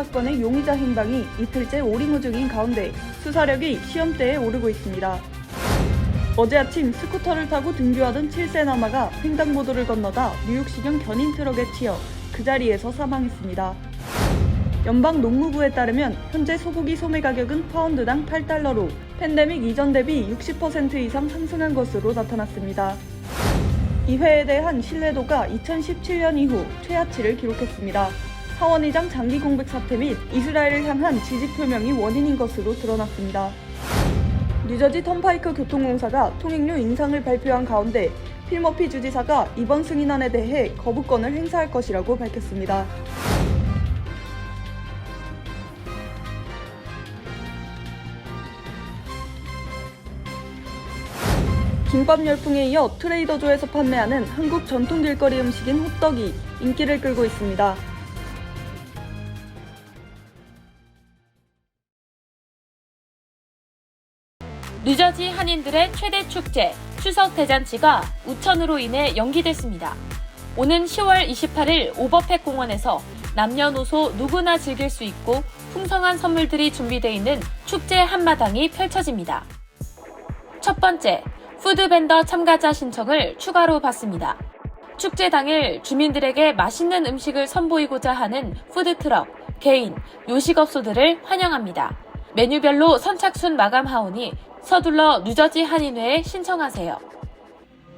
사건의 용의자 행방이 이틀째 오리무중인 가운데 수사력이 시험대에 오르고 있습니다. 어제 아침 스쿠터를 타고 등교하던 7세 남아가 횡단보도를 건너다 뉴욕시경 견인 트럭에 치여 그 자리에서 사망했습니다. 연방 농무부에 따르면 현재 소고기 소매 가격은 파운드당 $8로 팬데믹 이전 대비 60% 이상 상승한 것으로 나타났습니다. 이회에 대한 신뢰도가 2017년 이후 최하치를 기록했습니다. 하원의장 장기 공백 사태 및 이스라엘을 향한 지지 표명이 원인인 것으로 드러났습니다. 뉴저지 턴파이크 교통공사가 통행료 인상을 발표한 가운데 필머피 주지사가 이번 승인안에 대해 거부권을 행사할 것이라고 밝혔습니다. 김밥 열풍에 이어 트레이더조에서 판매하는 한국 전통 길거리 음식인 호떡이 인기를 끌고 있습니다. 뉴저지 한인들의 최대 축제, 추석 대잔치가 우천으로 인해 연기됐습니다. 오는 10월 28일 오버팩 공원에서 남녀노소 누구나 즐길 수 있고 풍성한 선물들이 준비되어 있는 축제 한마당이 펼쳐집니다. 첫 번째, 푸드벤더 참가자 신청을 추가로 받습니다. 축제 당일 주민들에게 맛있는 음식을 선보이고자 하는 푸드트럭, 개인, 요식업소들을 환영합니다. 메뉴별로 선착순 마감하오니 서둘러 뉴저지 한인회에 신청하세요.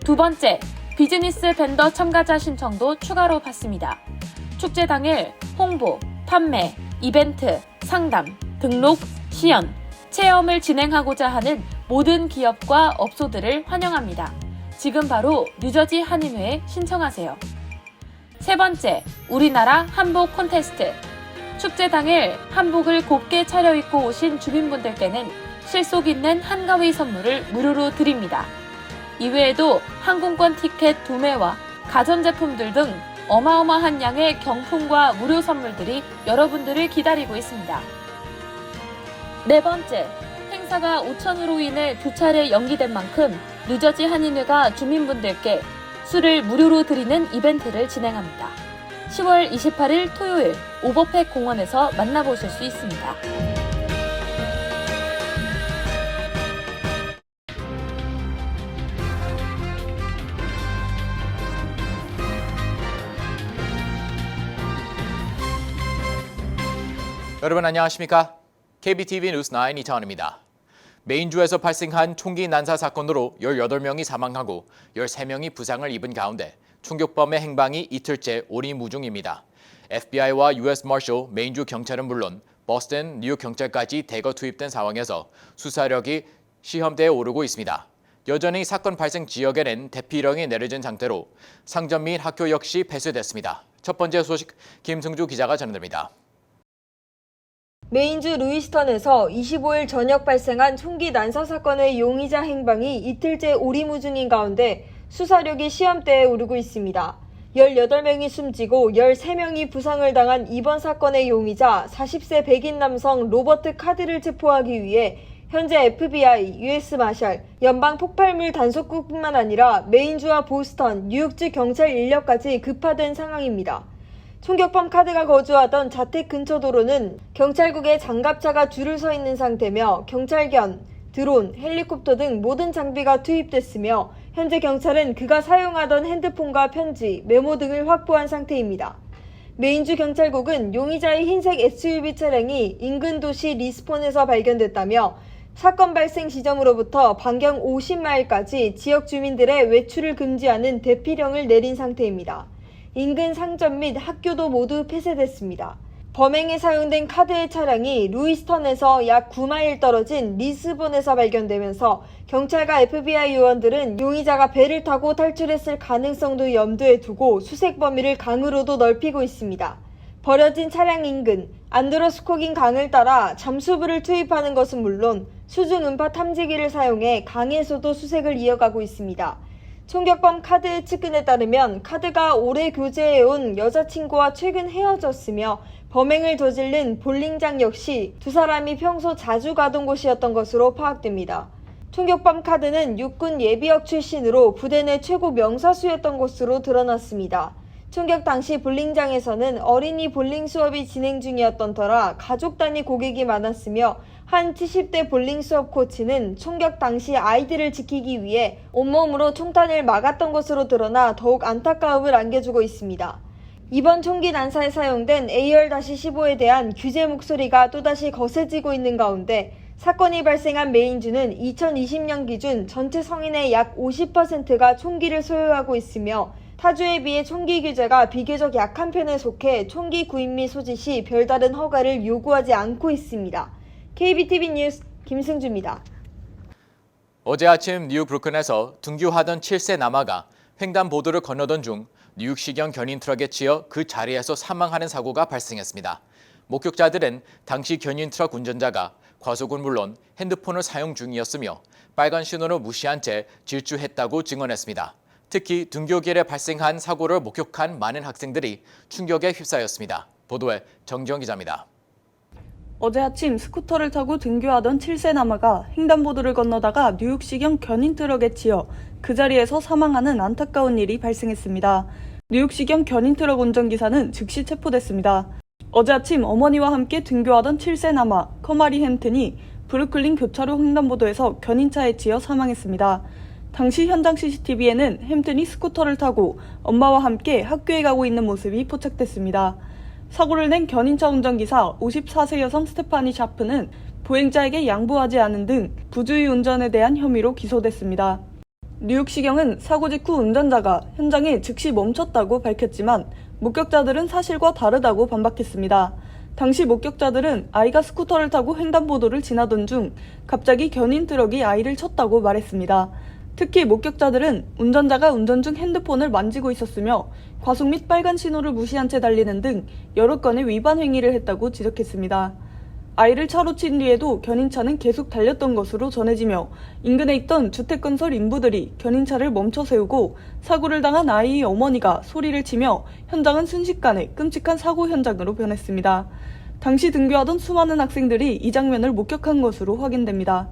두 번째, 비즈니스 벤더 참가자 신청도 추가로 받습니다. 축제 당일 홍보, 판매, 이벤트, 상담, 등록, 시연, 체험을 진행하고자 하는 모든 기업과 업소들을 환영합니다. 지금 바로 뉴저지 한인회에 신청하세요. 세 번째, 우리나라 한복 콘테스트. 축제 당일 한복을 곱게 차려입고 오신 주민분들께는 실속 있는 한가위 선물을 무료로 드립니다. 이외에도 항공권 티켓 2매와 가전제품들 등 어마어마한 양의 경품과 무료 선물들이 여러분들을 기다리고 있습니다. 네 번째, 행사가 우천으로 인해 2차례 연기된 만큼 뉴저지 한인회가 주민분들께 술을 무료로 드리는 이벤트를 진행합니다. 10월 28일 토요일 오버팩 공원에서 만나보실 수 있습니다. 여러분 안녕하십니까? KBTV 뉴스9 이창원입니다. 메인주에서 발생한 총기 난사 사건으로 18명이 사망하고 13명이 부상을 입은 가운데 총격범의 행방이 이틀째 오리무중입니다. FBI와 US 마셜, 메인주 경찰은 물론 버스턴, 뉴욕 경찰까지 대거 투입된 상황에서 수사력이 시험대에 오르고 있습니다. 여전히 사건 발생 지역에는 대피령이 내려진 상태로 상점 및 학교 역시 폐쇄됐습니다. 첫 번째 소식 김승주 기자가 전해드립니다. 메인주 루이스턴에서 25일 저녁 발생한 총기 난사 사건의 용의자 행방이 이틀째 오리무중인 가운데 수사력이 시험대에 오르고 있습니다. 18명이 숨지고 13명이 부상을 당한 이번 사건의 용의자 40세 백인 남성 로버트 카드를 체포하기 위해 현재 FBI, US 마셜, 연방 폭발물 단속국뿐만 아니라 메인주와 보스턴, 뉴욕주 경찰 인력까지 급파된 상황입니다. 총격범 카드가 거주하던 자택 근처 도로는 경찰국의 장갑차가 줄을 서 있는 상태며 경찰견, 드론, 헬리콥터 등 모든 장비가 투입됐으며 현재 경찰은 그가 사용하던 핸드폰과 편지, 메모 등을 확보한 상태입니다. 메인주 경찰국은 용의자의 흰색 SUV 차량이 인근 도시 리스폰에서 발견됐다며 사건 발생 지점으로부터 반경 50마일까지 지역 주민들의 외출을 금지하는 대피령을 내린 상태입니다. 인근 상점 및 학교도 모두 폐쇄됐습니다. 범행에 사용된 카드의 차량이 루이스턴에서 약 9마일 떨어진 리스본에서 발견되면서 경찰과 FBI 요원들은 용의자가 배를 타고 탈출했을 가능성도 염두에 두고 수색 범위를 강으로도 넓히고 있습니다. 버려진 차량 인근 안드로스코긴 강을 따라 잠수부를 투입하는 것은 물론 수중 음파 탐지기를 사용해 강에서도 수색을 이어가고 있습니다. 총격범 카드의 측근에 따르면 카드가 오래 교제해온 여자친구와 최근 헤어졌으며 범행을 저지른 볼링장 역시 두 사람이 평소 자주 가던 곳이었던 것으로 파악됩니다. 총격범 카드는 육군 예비역 출신으로 부대 내 최고 명사수였던 것으로 드러났습니다. 총격 당시 볼링장에서는 어린이 볼링 수업이 진행 중이었던 터라 가족 단위 고객이 많았으며 한 70대 볼링 수업 코치는 총격 당시 아이들을 지키기 위해 온몸으로 총탄을 막았던 것으로 드러나 더욱 안타까움을 안겨주고 있습니다. 이번 총기 난사에 사용된 AR-15에 대한 규제 목소리가 또다시 거세지고 있는 가운데 사건이 발생한 메인주는 2020년 기준 전체 성인의 약 50%가 총기를 소유하고 있으며 타주에 비해 총기 규제가 비교적 약한 편에 속해 총기 구입 및 소지 시 별다른 허가를 요구하지 않고 있습니다. KBTV 뉴스 김승주입니다. 어제 아침 뉴욕 브루클린에서 등교하던 7세 남아가 횡단보도를 건너던 중 뉴욕시경 견인 트럭에 치여 그 자리에서 사망하는 사고가 발생했습니다. 목격자들은 당시 견인 트럭 운전자가 과속은 물론 핸드폰을 사용 중이었으며 빨간 신호를 무시한 채 질주했다고 증언했습니다. 특히 등교길에 발생한 사고를 목격한 많은 학생들이 충격에 휩싸였습니다. 보도에 정지영 기자입니다. 어제 아침 스쿠터를 타고 등교하던 7세 남아가 횡단보도를 건너다가 뉴욕시경 견인 트럭에 치여 그 자리에서 사망하는 안타까운 일이 발생했습니다. 뉴욕시경 견인 트럭 운전기사는 즉시 체포됐습니다. 어제 아침 어머니와 함께 등교하던 7세 남아 커마리 햄튼이 브루클린 교차로 횡단보도에서 견인차에 치여 사망했습니다. 당시 현장 CCTV에는 햄튼이 스쿠터를 타고 엄마와 함께 학교에 가고 있는 모습이 포착됐습니다. 사고를 낸 견인차 운전기사 54세 여성 스테파니 샤프는 보행자에게 양보하지 않은 등 부주의 운전에 대한 혐의로 기소됐습니다. 뉴욕시경은 사고 직후 운전자가 현장에 즉시 멈췄다고 밝혔지만 목격자들은 사실과 다르다고 반박했습니다. 당시 목격자들은 아이가 스쿠터를 타고 횡단보도를 지나던 중 갑자기 견인 트럭이 아이를 쳤다고 말했습니다. 특히 목격자들은 운전자가 운전 중 핸드폰을 만지고 있었으며 과속 및 빨간 신호를 무시한 채 달리는 등 여러 건의 위반 행위를 했다고 지적했습니다. 아이를 차로 친 뒤에도 견인차는 계속 달렸던 것으로 전해지며 인근에 있던 주택건설 인부들이 견인차를 멈춰 세우고 사고를 당한 아이의 어머니가 소리를 치며 현장은 순식간에 끔찍한 사고 현장으로 변했습니다. 당시 등교하던 수많은 학생들이 이 장면을 목격한 것으로 확인됩니다.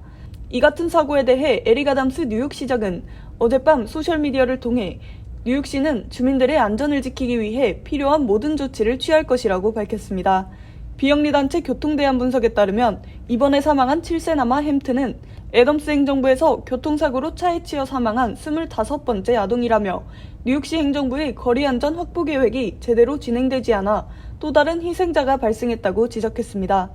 이 같은 사고에 대해 에릭 아담스 뉴욕시장은 어젯밤 소셜미디어를 통해 뉴욕시는 주민들의 안전을 지키기 위해 필요한 모든 조치를 취할 것이라고 밝혔습니다. 비영리단체 교통대안 분석에 따르면 이번에 사망한 7세 남아 햄튼은 애덤스 행정부에서 교통사고로 차에 치여 사망한 25번째 아동이라며 뉴욕시 행정부의 거리안전 확보 계획이 제대로 진행되지 않아 또 다른 희생자가 발생했다고 지적했습니다.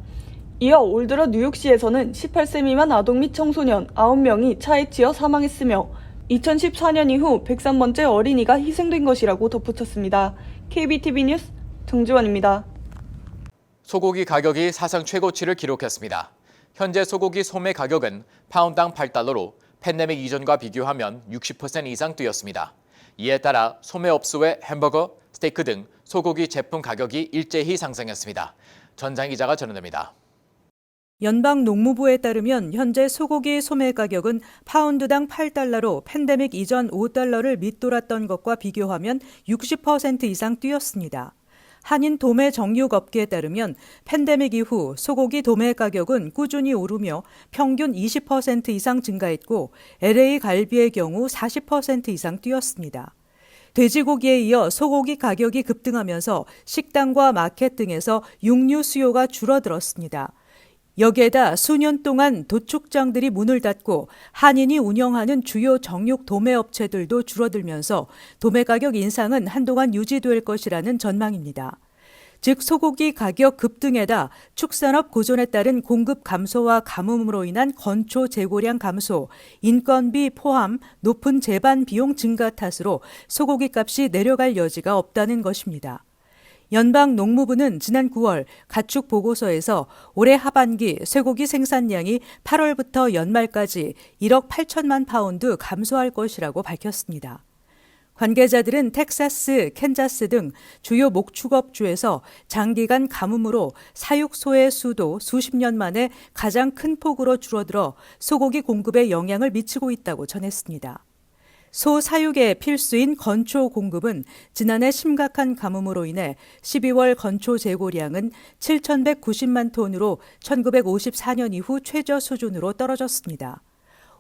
이어 올 들어 뉴욕시에서는 18세 미만 아동 및 청소년 9명이 차에 치여 사망했으며 2014년 이후 103번째 어린이가 희생된 것이라고 덧붙였습니다. KBTV 뉴스 정지원입니다. 소고기 가격이 사상 최고치를 기록했습니다. 현재 소고기 소매 가격은 파운드당 $8로 팬데믹 이전과 비교하면 60% 이상 뛰었습니다. 이에 따라 소매업소의 햄버거, 스테이크 등 소고기 제품 가격이 일제히 상승했습니다. 전장 기자가 전해드립니다. 연방농무부에 따르면 현재 소고기 소매 가격은 파운드당 $8로 팬데믹 이전 $5를 밑돌았던 것과 비교하면 60% 이상 뛰었습니다. 한인 도매 정육업계에 따르면 팬데믹 이후 소고기 도매 가격은 꾸준히 오르며 평균 20% 이상 증가했고 LA 갈비의 경우 40% 이상 뛰었습니다. 돼지고기에 이어 소고기 가격이 급등하면서 식당과 마켓 등에서 육류 수요가 줄어들었습니다. 여기에다 수년 동안 도축장들이 문을 닫고 한인이 운영하는 주요 정육 도매 업체들도 줄어들면서 도매 가격 인상은 한동안 유지될 것이라는 전망입니다. 즉 소고기 가격 급등에다 축산업 고전에 따른 공급 감소와 가뭄으로 인한 건초 재고량 감소, 인건비 포함 높은 재반 비용 증가 탓으로 소고기 값이 내려갈 여지가 없다는 것입니다. 연방농무부는 지난 9월 가축 보고서에서 올해 하반기 쇠고기 생산량이 8월부터 연말까지 1억 8천만 파운드 감소할 것이라고 밝혔습니다. 관계자들은 텍사스, 캔자스 등 주요 목축업주에서 장기간 가뭄으로 사육소의 수도 수십 년 만에 가장 큰 폭으로 줄어들어 소고기 공급에 영향을 미치고 있다고 전했습니다. 소 사육에 필수인 건초 공급은 지난해 심각한 가뭄으로 인해 12월 건초 재고량은 7,190만 톤으로 1954년 이후 최저 수준으로 떨어졌습니다.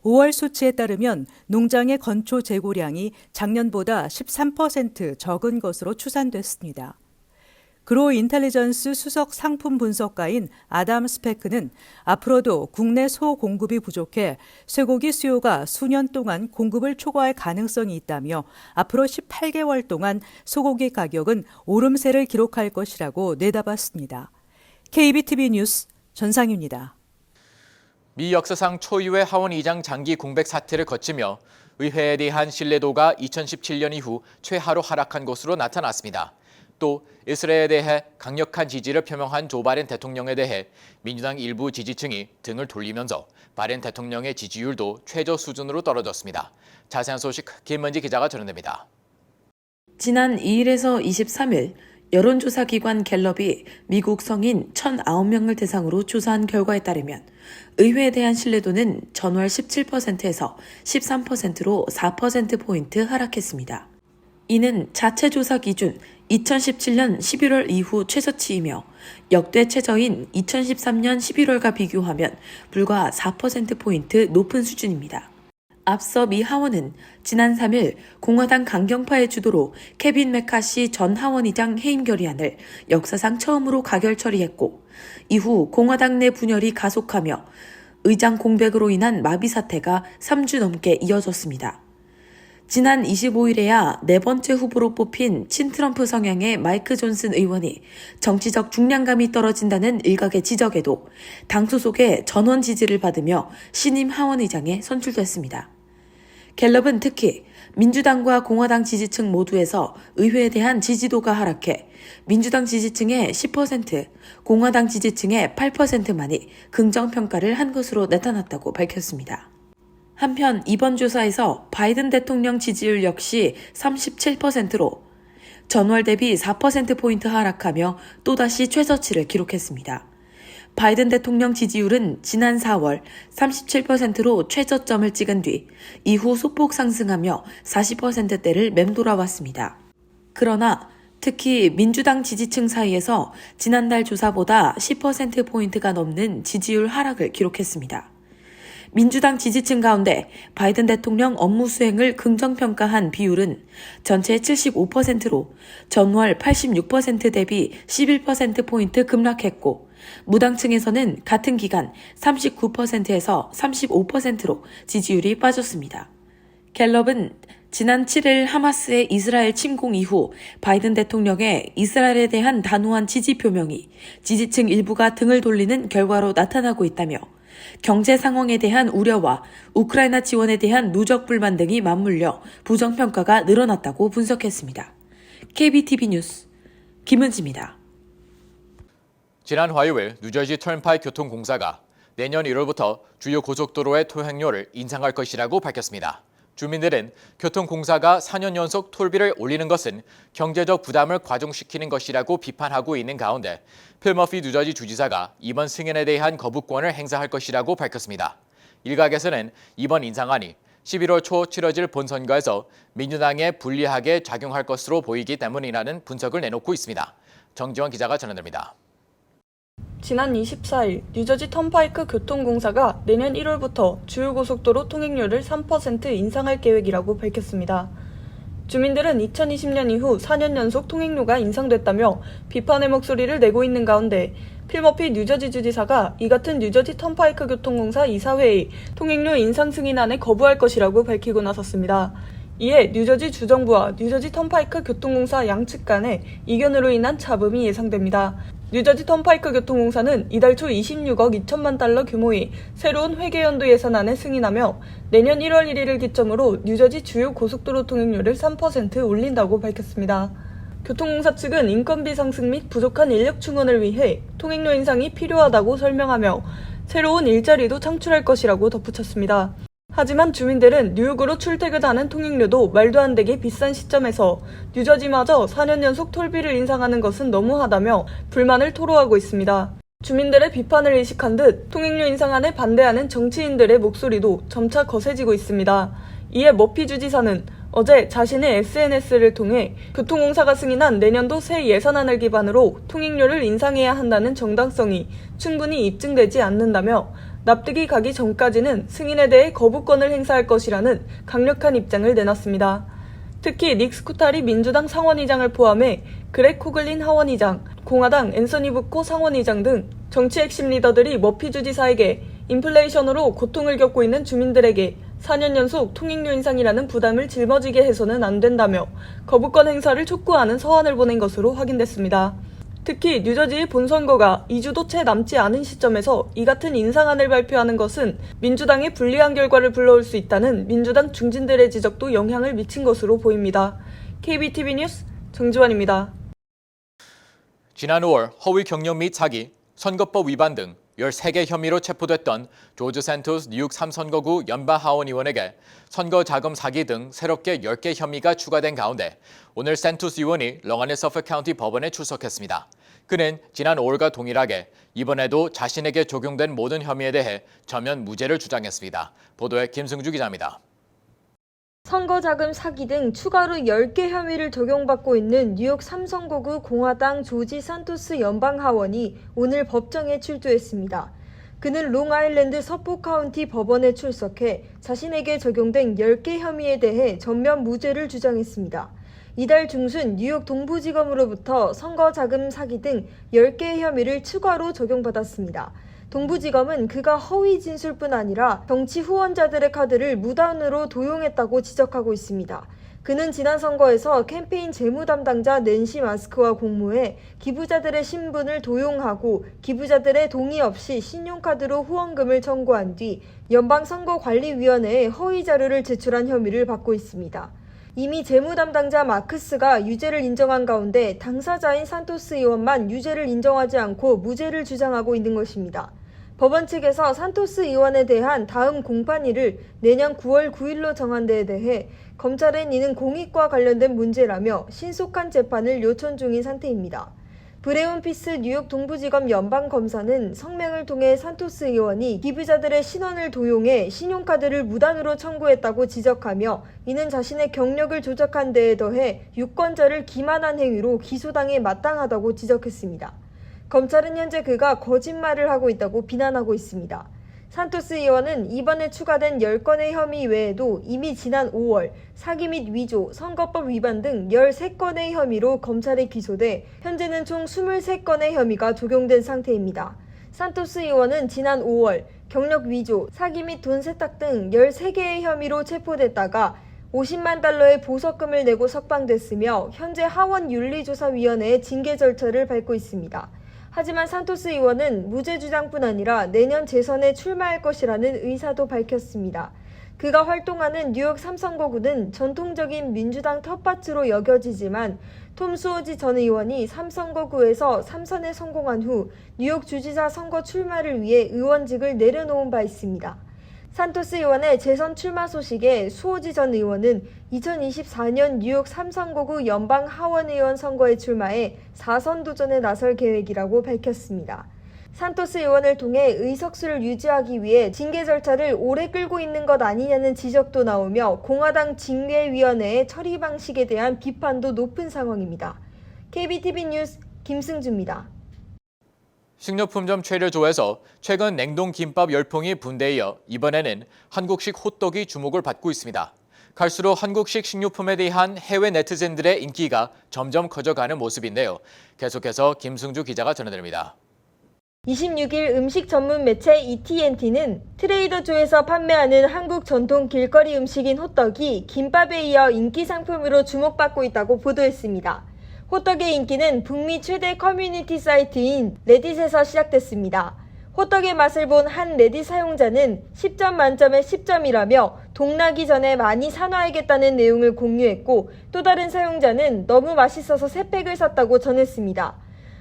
5월 수치에 따르면 농장의 건초 재고량이 작년보다 13% 적은 것으로 추산됐습니다. 그로 인텔리전스 수석 상품 분석가인 아담 스페크는 앞으로도 국내 소 공급이 부족해 쇠고기 수요가 수년 동안 공급을 초과할 가능성이 있다며 앞으로 18개월 동안 소고기 가격은 오름세를 기록할 것이라고 내다봤습니다. KBTV 뉴스 전상입니다. 미 역사상 초유의 하원의장 장기 공백 사태를 거치며 의회에 대한 신뢰도가 2017년 이후 최하로 하락한 것으로 나타났습니다. 또 이스라엘에 대해 강력한 지지를 표명한 조 바이든 대통령에 대해 민주당 일부 지지층이 등을 돌리면서 바이든 대통령의 지지율도 최저 수준으로 떨어졌습니다. 자세한 소식 김은지 기자가 전해드립니다. 지난 2일에서 23일 여론조사 기관 갤럽이 미국 성인 1,009명을 대상으로 조사한 결과에 따르면 의회에 대한 신뢰도는 전월 17%에서 13%로 4%포인트 하락했습니다. 이는 자체 조사 기준 2017년 11월 이후 최저치이며 역대 최저인 2013년 11월과 비교하면 불과 4%포인트 높은 수준입니다. 앞서 미 하원은 지난 3일 공화당 강경파의 주도로 케빈 메카시 전 하원의장 해임 결의안을 역사상 처음으로 가결 처리했고 이후 공화당 내 분열이 가속하며 의장 공백으로 인한 마비 사태가 3주 넘게 이어졌습니다. 지난 25일에야 네 번째 후보로 뽑힌 친트럼프 성향의 마이크 존슨 의원이 정치적 중량감이 떨어진다는 일각의 지적에도 당 소속의 전원 지지를 받으며 신임 하원의장에 선출됐습니다. 갤럽은 특히 민주당과 공화당 지지층 모두에서 의회에 대한 지지도가 하락해 민주당 지지층의 10%, 공화당 지지층의 8%만이 긍정평가를 한 것으로 나타났다고 밝혔습니다. 한편 이번 조사에서 바이든 대통령 지지율 역시 37%로 전월 대비 4%포인트 하락하며 또다시 최저치를 기록했습니다. 바이든 대통령 지지율은 지난 4월 37%로 최저점을 찍은 뒤 이후 소폭 상승하며 40%대를 맴돌아왔습니다. 그러나 특히 민주당 지지층 사이에서 지난달 조사보다 10%포인트가 넘는 지지율 하락을 기록했습니다. 민주당 지지층 가운데 바이든 대통령 업무 수행을 긍정평가한 비율은 전체 75%로 전월 86% 대비 11%포인트 급락했고 무당층에서는 같은 기간 39%에서 35%로 지지율이 빠졌습니다. 갤럽은 지난 7일 하마스의 이스라엘 침공 이후 바이든 대통령의 이스라엘에 대한 단호한 지지 표명이 지지층 일부가 등을 돌리는 결과로 나타나고 있다며 경제 상황에 대한 우려와 우크라이나 지원에 대한 누적 불만 등이 맞물려 부정평가가 늘어났다고 분석했습니다. KBTV 뉴스 김은지입니다. 지난 화요일 뉴저지 턴파이크 교통공사가 내년 1월부터 주요 고속도로의 통행료를 인상할 것이라고 밝혔습니다. 주민들은 교통공사가 4년 연속 톨비를 올리는 것은 경제적 부담을 과중시키는 것이라고 비판하고 있는 가운데 필 머피 뉴저지 주지사가 이번 승인에 대한 거부권을 행사할 것이라고 밝혔습니다. 일각에서는 이번 인상안이 11월 초 치러질 본선거에서 민주당에 불리하게 작용할 것으로 보이기 때문이라는 분석을 내놓고 있습니다. 정지원 기자가 전해드립니다. 지난 24일 뉴저지 턴파이크 교통공사가 내년 1월부터 주요 고속도로 통행료를 3% 인상할 계획이라고 밝혔습니다. 주민들은 2020년 이후 4년 연속 통행료가 인상됐다며 비판의 목소리를 내고 있는 가운데 필 머피 뉴저지 주지사가 이 같은 뉴저지 턴파이크 교통공사 이사회의 통행료 인상 승인안에 거부할 것이라고 밝히고 나섰습니다. 이에 뉴저지 주정부와 뉴저지 턴파이크 교통공사 양측 간의 이견으로 인한 잡음이 예상됩니다. 뉴저지 턴파이크 교통공사는 이달 초 26억 2천만 달러 규모의 새로운 회계연도 예산안을 승인하며 내년 1월 1일을 기점으로 뉴저지 주요 고속도로 통행료를 3% 올린다고 밝혔습니다. 교통공사 측은 인건비 상승 및 부족한 인력 충원을 위해 통행료 인상이 필요하다고 설명하며 새로운 일자리도 창출할 것이라고 덧붙였습니다. 하지만 주민들은 뉴욕으로 출퇴근하는 통행료도 말도 안 되게 비싼 시점에서 뉴저지마저 4년 연속 톨비를 인상하는 것은 너무하다며 불만을 토로하고 있습니다. 주민들의 비판을 의식한 듯 통행료 인상안에 반대하는 정치인들의 목소리도 점차 거세지고 있습니다. 이에 머피 주지사는 어제 자신의 SNS를 통해 교통공사가 승인한 내년도 새 예산안을 기반으로 통행료를 인상해야 한다는 정당성이 충분히 입증되지 않는다며 납득이 가기 전까지는 승인에 대해 거부권을 행사할 것이라는 강력한 입장을 내놨습니다. 특히 닉 스쿠타리 민주당 상원의장을 포함해 그렉 코글린 하원의장, 공화당 앤서니 부코 상원의장 등 정치 핵심 리더들이 머피 주지사에게 인플레이션으로 고통을 겪고 있는 주민들에게 4년 연속 통행료 인상이라는 부담을 짊어지게 해서는 안 된다며 거부권 행사를 촉구하는 서한을 보낸 것으로 확인됐습니다. 특히 뉴저지의 본선거가 2주도 채 남지 않은 시점에서 이 같은 인상안을 발표하는 것은 민주당에 불리한 결과를 불러올 수 있다는 민주당 중진들의 지적도 영향을 미친 것으로 보입니다. KBTV 뉴스 정지환입니다. 지난 5월 허위 경력 및 사기, 선거법 위반 등 13개 혐의로 체포됐던 조지 샌토스 뉴욕 3선거구 연방 하원의원에게 선거 자금 사기 등 새롭게 10개 혐의가 추가된 가운데 오늘 샌토스 의원이 렁안의 서프 카운티 법원에 출석했습니다. 그는 지난 5월과 동일하게 이번에도 자신에게 적용된 모든 혐의에 대해 전면 무죄를 주장했습니다. 보도에 김승주 기자입니다. 선거자금 사기 등 추가로 10개 혐의를 적용받고 있는 뉴욕 3선거구 공화당 조지 산토스 연방하원이 오늘 법정에 출두했습니다. 그는 롱아일랜드 서포 카운티 법원에 출석해 자신에게 적용된 10개 혐의에 대해 전면 무죄를 주장했습니다. 이달 중순 뉴욕 동부지검으로부터 선거자금 사기 등 10개의 혐의를 추가로 적용받았습니다. 동부지검은 그가 허위 진술뿐 아니라 정치 후원자들의 카드를 무단으로 도용했다고 지적하고 있습니다. 그는 지난 선거에서 캠페인 재무 담당자 낸시 마스크와 공모해 기부자들의 신분을 도용하고 기부자들의 동의 없이 신용카드로 후원금을 청구한 뒤 연방선거관리위원회에 허위 자료를 제출한 혐의를 받고 있습니다. 이미 재무 담당자 마크스가 유죄를 인정한 가운데 당사자인 산토스 의원만 유죄를 인정하지 않고 무죄를 주장하고 있는 것입니다. 법원 측에서 산토스 의원에 대한 다음 공판일을 내년 9월 9일로 정한 데에 대해 검찰은 이는 공익과 관련된 문제라며 신속한 재판을 요청 중인 상태입니다. 브레온 피스 뉴욕 동부지검 연방검사는 성명을 통해 산토스 의원이 기부자들의 신원을 도용해 신용카드를 무단으로 청구했다고 지적하며 이는 자신의 경력을 조작한 데에 더해 유권자를 기만한 행위로 기소당해 마땅하다고 지적했습니다. 검찰은 현재 그가 거짓말을 하고 있다고 비난하고 있습니다. 산토스 의원은 이번에 추가된 10건의 혐의 외에도 이미 지난 5월 사기 및 위조, 선거법 위반 등 13건의 혐의로 검찰에 기소돼 현재는 총 23건의 혐의가 적용된 상태입니다. 산토스 의원은 지난 5월 경력 위조, 사기 및 돈 세탁 등 13개의 혐의로 체포됐다가 50만 달러의 보석금을 내고 석방됐으며 현재 하원 윤리조사위원회의 징계 절차를 밟고 있습니다. 하지만 산토스 의원은 무죄 주장뿐 아니라 내년 재선에 출마할 것이라는 의사도 밝혔습니다. 그가 활동하는 뉴욕 3선거구는 전통적인 민주당 텃밭으로 여겨지지만 톰 수오지 전 의원이 3선거구에서 3선에 성공한 후 뉴욕 주지사 선거 출마를 위해 의원직을 내려놓은 바 있습니다. 산토스 의원의 재선 출마 소식에 수오지 전 의원은 2024년 뉴욕 3선거구 연방 하원의원 선거에 출마해 4선 도전에 나설 계획이라고 밝혔습니다. 산토스 의원을 통해 의석수를 유지하기 위해 징계 절차를 오래 끌고 있는 것 아니냐는 지적도 나오며 공화당 징계위원회의 처리 방식에 대한 비판도 높은 상황입니다. KBTV 뉴스 김승주입니다. 식료품점 최려조에서 최근 냉동 김밥 열풍이 분대에 이어 이번에는 한국식 호떡이 주목을 받고 있습니다. 갈수록 한국식 식료품에 대한 해외 네티즌들의 인기가 점점 커져가는 모습인데요. 계속해서 김승주 기자가 전해드립니다. 26일 음식 전문 매체 ET&T는 트레이더조에서 판매하는 한국 전통 길거리 음식인 호떡이 김밥에 이어 인기 상품으로 주목받고 있다고 보도했습니다. 호떡의 인기는 북미 최대 커뮤니티 사이트인 레딧에서 시작됐습니다. 호떡의 맛을 본 한 레딧 사용자는 10점 만점에 10점이라며 동나기 전에 많이 사놔야겠다는 내용을 공유했고 또 다른 사용자는 너무 맛있어서 3팩을 샀다고 전했습니다.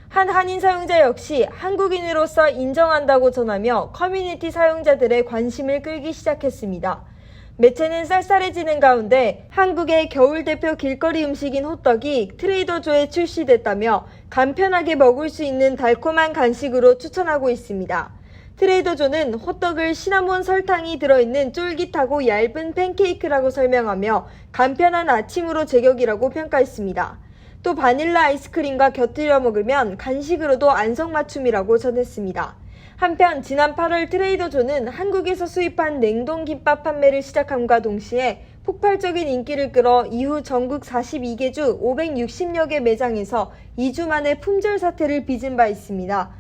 한 한인 사용자 역시 한국인으로서 인정한다고 전하며 커뮤니티 사용자들의 관심을 끌기 시작했습니다. 매체는 쌀쌀해지는 가운데 한국의 겨울 대표 길거리 음식인 호떡이 트레이더조에 출시됐다며 간편하게 먹을 수 있는 달콤한 간식으로 추천하고 있습니다. 트레이더조는 호떡을 시나몬 설탕이 들어있는 쫄깃하고 얇은 팬케이크라고 설명하며 간편한 아침으로 제격이라고 평가했습니다. 또 바닐라 아이스크림과 곁들여 먹으면 간식으로도 안성맞춤이라고 전했습니다. 한편 지난 8월 트레이더조는 한국에서 수입한 냉동김밥 판매를 시작함과 동시에 폭발적인 인기를 끌어 이후 전국 42개 주 560여 개 매장에서 2주 만에 품절 사태를 빚은 바 있습니다.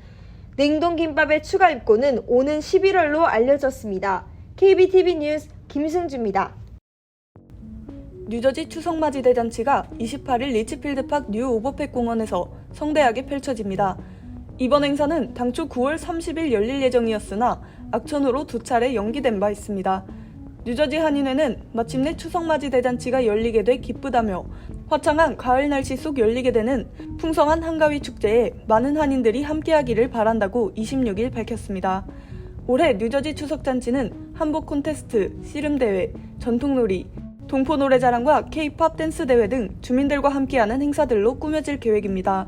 냉동김밥의 추가 입고는 오는 11월로 알려졌습니다. KBTV 뉴스 김승주입니다. 뉴저지 추석맞이 대잔치가 28일 리치필드팍 뉴 오버팩 공원에서 성대하게 펼쳐집니다. 이번 행사는 당초 9월 30일 열릴 예정이었으나 악천후로 2차례 연기된 바 있습니다. 뉴저지 한인회는 마침내 추석맞이 대잔치가 열리게 돼 기쁘다며 화창한 가을 날씨 속 열리게 되는 풍성한 한가위 축제에 많은 한인들이 함께하기를 바란다고 26일 밝혔습니다. 올해 뉴저지 추석잔치는 한복 콘테스트, 씨름대회, 전통놀이, 동포노래자랑과 K-팝 댄스대회 등 주민들과 함께하는 행사들로 꾸며질 계획입니다.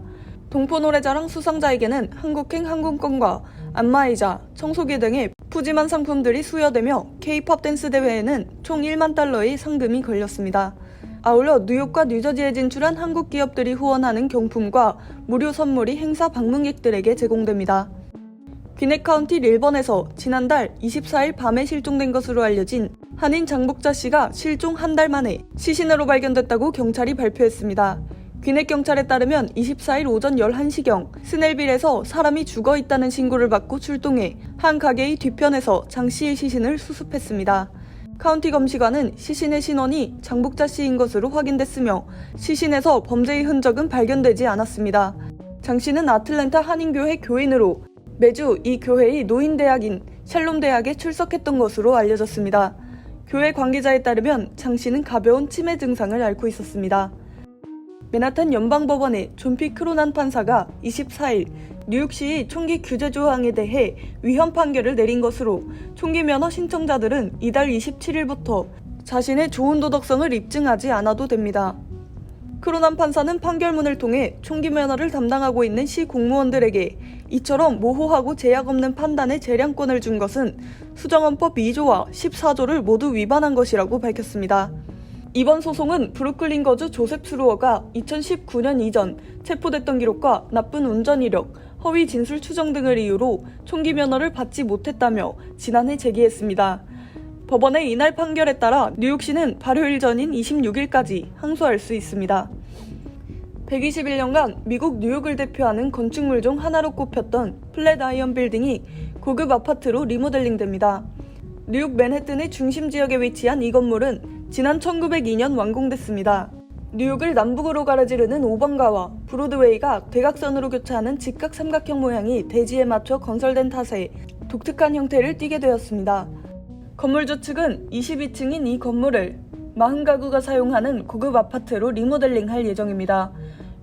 동포노래자랑 수상자에게는 한국행 항공권과 안마의자, 청소기 등의 푸짐한 상품들이 수여되며 K-팝 댄스대회에는 총 1만 달러의 상금이 걸렸습니다. 아울러 뉴욕과 뉴저지에 진출한 한국 기업들이 후원하는 경품과 무료 선물이 행사 방문객들에게 제공됩니다. 귀넷 카운티 릴번에서 지난달 24일 밤에 실종된 것으로 알려진 한인 장복자 씨가 실종 한 달 만에 시신으로 발견됐다고 경찰이 발표했습니다. 귀넷 경찰에 따르면 24일 오전 11시경 스넬빌에서 사람이 죽어 있다는 신고를 받고 출동해 한 가게의 뒤편에서 장 씨의 시신을 수습했습니다. 카운티 검시관은 시신의 신원이 장복자 씨인 것으로 확인됐으며 시신에서 범죄의 흔적은 발견되지 않았습니다. 장 씨는 아틀랜타 한인교회 교인으로 매주 이 교회의 노인대학인 샬롬대학에 출석했던 것으로 알려졌습니다. 교회 관계자에 따르면 장 씨는 가벼운 치매 증상을 앓고 있었습니다. 맨하탄 연방법원의 존 피 크로난 판사가 24일 뉴욕시의 총기 규제 조항에 대해 위헌 판결을 내린 것으로 총기 면허 신청자들은 이달 27일부터 자신의 좋은 도덕성을 입증하지 않아도 됩니다. 크로난 판사는 판결문을 통해 총기 면허를 담당하고 있는 시 공무원들에게 이처럼 모호하고 제약 없는 판단의 재량권을 준 것은 수정헌법 2조와 14조를 모두 위반한 것이라고 밝혔습니다. 이번 소송은 브루클린 거주 조셉 스루어가 2019년 이전 체포됐던 기록과 나쁜 운전 이력, 허위 진술 추정 등을 이유로 총기 면허를 받지 못했다며 지난해 제기했습니다. 법원의 이날 판결에 따라 뉴욕시는 발효일 전인 26일까지 항소할 수 있습니다. 121년간 미국 뉴욕을 대표하는 건축물 중 하나로 꼽혔던 플랫아이언 빌딩이 고급 아파트로 리모델링됩니다. 뉴욕 맨해튼의 중심 지역에 위치한 이 건물은 지난 1902년 완공됐습니다. 뉴욕을 남북으로 가로지르는 5번가와 브로드웨이가 대각선으로 교차하는 직각 삼각형 모양이 대지에 맞춰 건설된 탓에 독특한 형태를 띠게 되었습니다. 건물주 측은 22층인 이 건물을 40가구가 사용하는 고급 아파트로 리모델링할 예정입니다.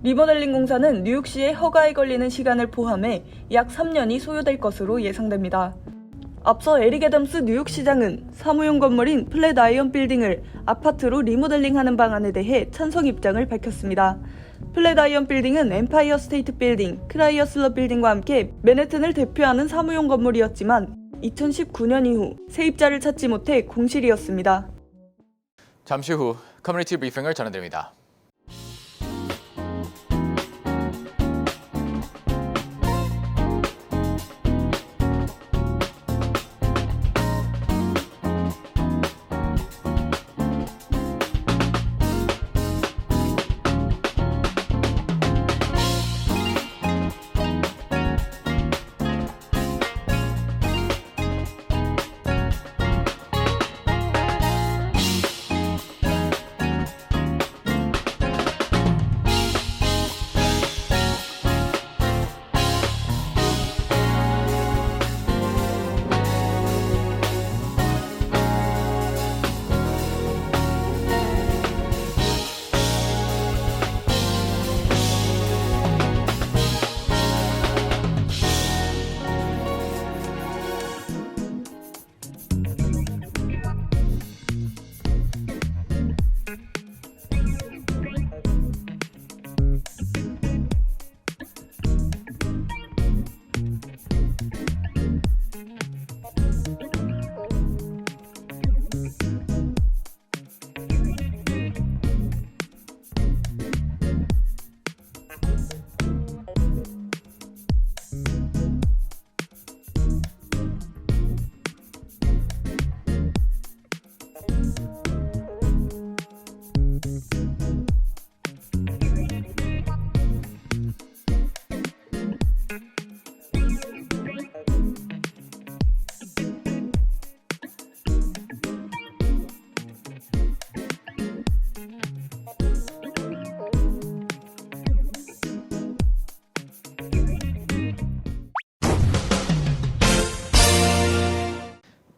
리모델링 공사는 뉴욕시의 허가에 걸리는 시간을 포함해 약 3년이 소요될 것으로 예상됩니다. 앞서 에릭 애덤스 뉴욕시장은 사무용 건물인 플랫아이언 빌딩을 아파트로 리모델링하는 방안에 대해 찬성 입장을 밝혔습니다. 플랫아이언 빌딩은 엠파이어 스테이트 빌딩, 크라이어슬러 빌딩과 함께 맨해튼을 대표하는 사무용 건물이었지만 2019년 이후 세입자를 찾지 못해 공실이었습니다. 잠시 후 커뮤니티 브리핑을 전해드립니다.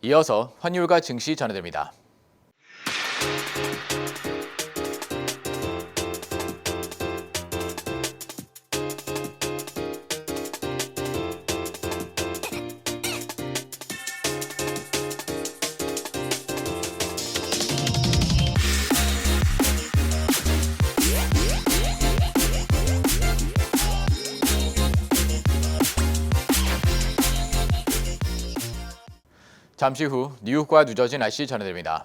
이어서 환율과 증시 전해드립니다. 잠시 후 뉴욕과 뉴저지 날씨 전해드립니다.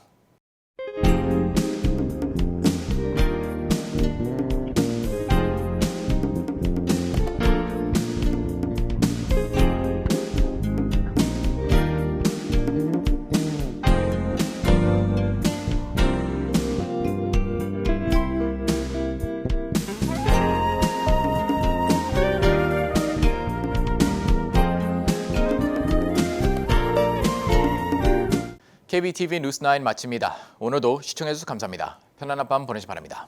KBTV 뉴스9 마칩니다. 오늘도 시청해주셔서 감사합니다. 편안한 밤 보내시 바랍니다.